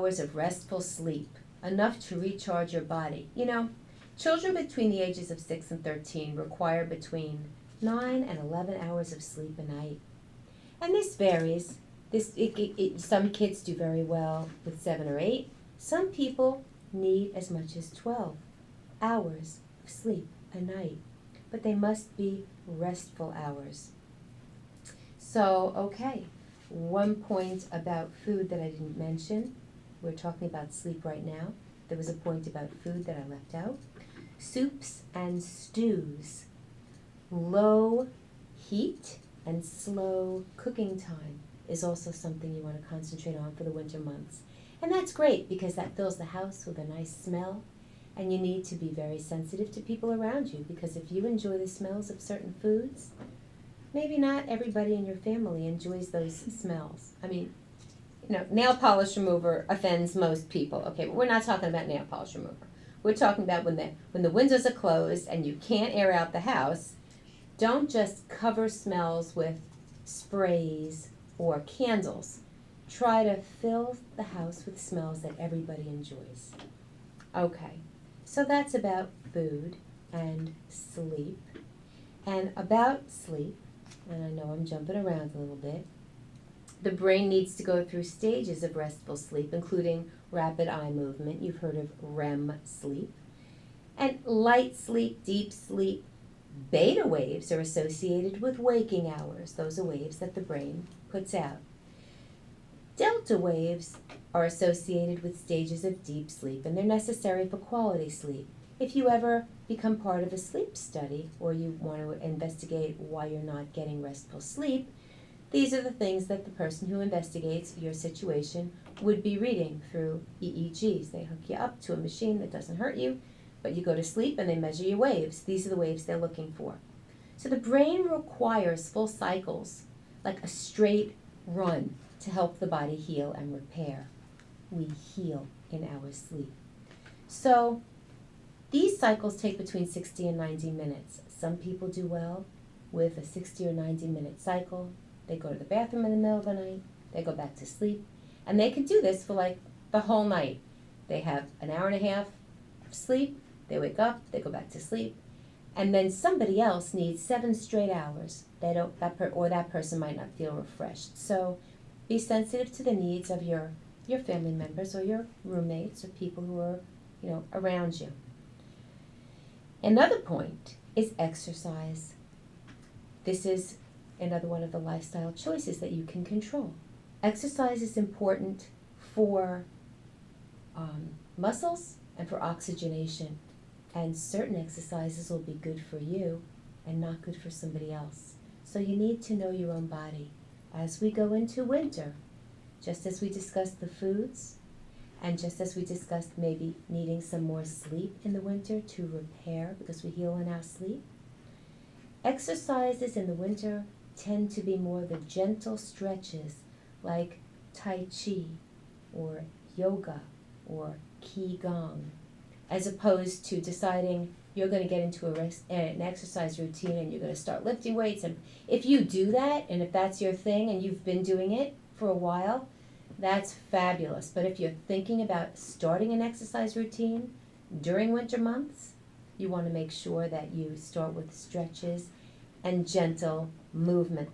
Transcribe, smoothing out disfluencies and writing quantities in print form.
hours of restful sleep, enough to recharge your body. You know, children between the ages of 6 and 13 require between 9 and 11 hours of sleep a night. And this varies. Some kids do very well with 7 or 8. Some people need as much as 12 hours of sleep a night, but they must be restful hours. So, okay, one point about food that I didn't mention. We're talking about sleep right now. There was a point about food that I left out. Soups and stews. Low heat and slow cooking time is also something you want to concentrate on for the winter months. And that's great because that fills the house with a nice smell, and you need to be very sensitive to people around you, because if you enjoy the smells of certain foods, maybe not everybody in your family enjoys those smells. I mean, you know, nail polish remover offends most people. Okay, but we're not talking about nail polish remover. We're talking about when the windows are closed and you can't air out the house. Don't just cover smells with sprays or candles. Try to fill the house with smells that everybody enjoys. Okay, so that's about food and sleep. And about sleep, and I know I'm jumping around a little bit, the brain needs to go through stages of restful sleep, including rapid eye movement. You've heard of REM sleep. And light sleep, deep sleep. Beta waves are associated with waking hours. Those are waves that the brain puts out. Delta waves are associated with stages of deep sleep, and they're necessary for quality sleep. If you ever become part of a sleep study, or you want to investigate why you're not getting restful sleep, these are the things that the person who investigates your situation would be reading through EEGs. They hook you up to a machine that doesn't hurt you, but you go to sleep and they measure your waves. These are the waves they're looking for. So the brain requires full cycles, like a straight run, to help the body heal and repair. We heal in our sleep. So these cycles take between 60 and 90 minutes. Some people do well with a 60 or 90 minute cycle. They go to the bathroom in the middle of the night, they go back to sleep, and they can do this for like the whole night. They have an hour and a half of sleep, they wake up, they go back to sleep, and then somebody else needs 7 straight hours. That person might not feel refreshed. So be sensitive to the needs of your family members or your roommates or people who are, around you. Another point is exercise. This is another one of the lifestyle choices that you can control. Exercise is important for muscles and for oxygenation. And certain exercises will be good for you and not good for somebody else. So you need to know your own body. As we go into winter, just as we discussed the foods, and just as we discussed maybe needing some more sleep in the winter to repair because we heal in our sleep, exercises in the winter tend to be more the gentle stretches like Tai Chi or yoga or Qigong, as opposed to deciding you're going to get into an exercise routine and you're going to start lifting weights. And if you do that, and if that's your thing and you've been doing it for a while, that's fabulous. But if you're thinking about starting an exercise routine during winter months, you want to make sure that you start with stretches and gentle movement.